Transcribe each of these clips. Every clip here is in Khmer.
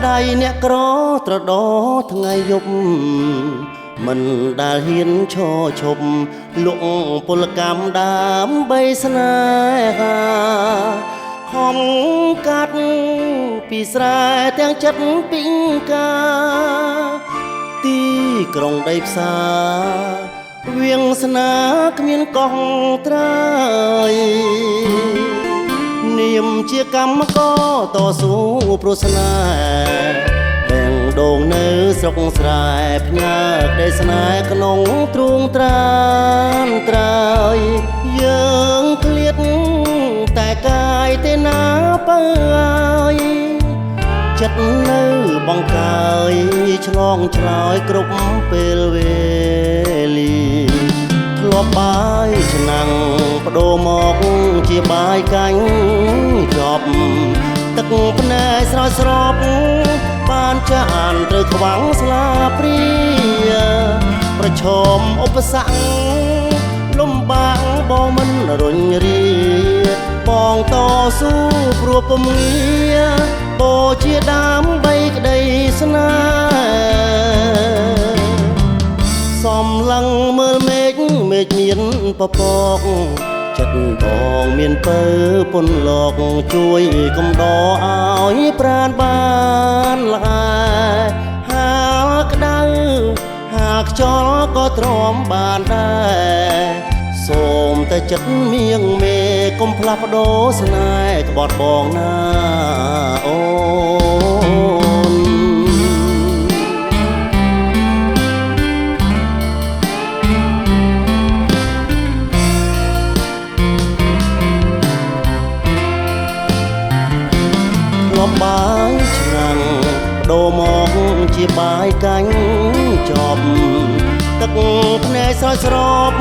ដៃអ្នកក្រត្រដោថ្ងៃយប់មិនដែលហ៊ានឈរឈប់លក់ពលកម្មដើម្បីស្នេហាហំកាត់ពីស្រែទាំងចិត្តពីងកាទីក្រុងដីផ្សារវៀងស្នាគ្មានកោះត្រើយនាមជាកម្មករតស៊ូព្រោះស្នេហ៍បែងដូងនៅស្រុកស្រែផ្ញើក្ដីស្នេហ៍ក្នុងទ្រូងត្រានត្រើយយើងឃ្លាតតែកាយទេណាបើឲ្យចិត្តនៅបងកើយឆ្លងឆ្លើយគ្រប់ពេលវេលាធ្លាប់បាយឆ្នាំងបដូរមកជាបាយកាញ់ចប់ទឹកភ្នែកស្រោចស្រពបានចានត្រូវខ្វាំងស្លាព្រាប្រឈមឧបសគ្គលំបាកបងមិនរុញរាបងតស៊ូព្រោះពុំងាបូជាដើម្បីក្ដីស្នេហ៍សំឡឹងមើលមេឃមានពពកចិត្តបងមានពើពុនលោកជួយកំដរឲ្យប្រានបានឡាហាលក្ដៅហាខ្យល់ក៏ទ្រាំបានដែរសូមតែចិត្តមៀងមេកុំផ្លាស់ប្ដូរស្នេហ៍ក្បត់បងណាអូនធ្លាប់បាយឆ្នាំងបដូរមកជាបាយកាញ់ចប់ទឹកភ្នែកស្រោចស្រព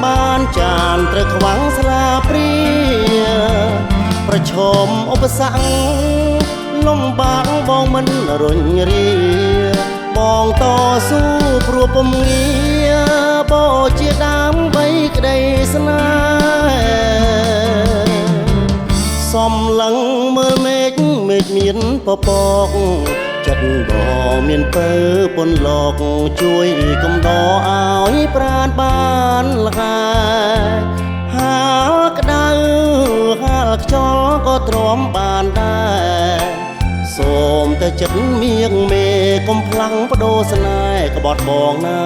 បានចានត្រូវខ្វាំងស្លាព្រាប្រឈមឧបសគ្គលំបាកបងមិនរុញរាបងតស៊ូព្រោះពុំងាបូជាដើម្បីក្ដីស្នេហ៍សំឡឹងមើលមេឃមានពពកចិត្តបងមានពើពុនលោកជួយកំដរឲ្យប្រានបានឡាហាលក្ដៅហាលខ្យល់ក៏ទ្រាំបានដែរសូមតែចិត្តមៀងមេកុំផ្លាំងបដូរស្នេហ៍ក្បត់បងណា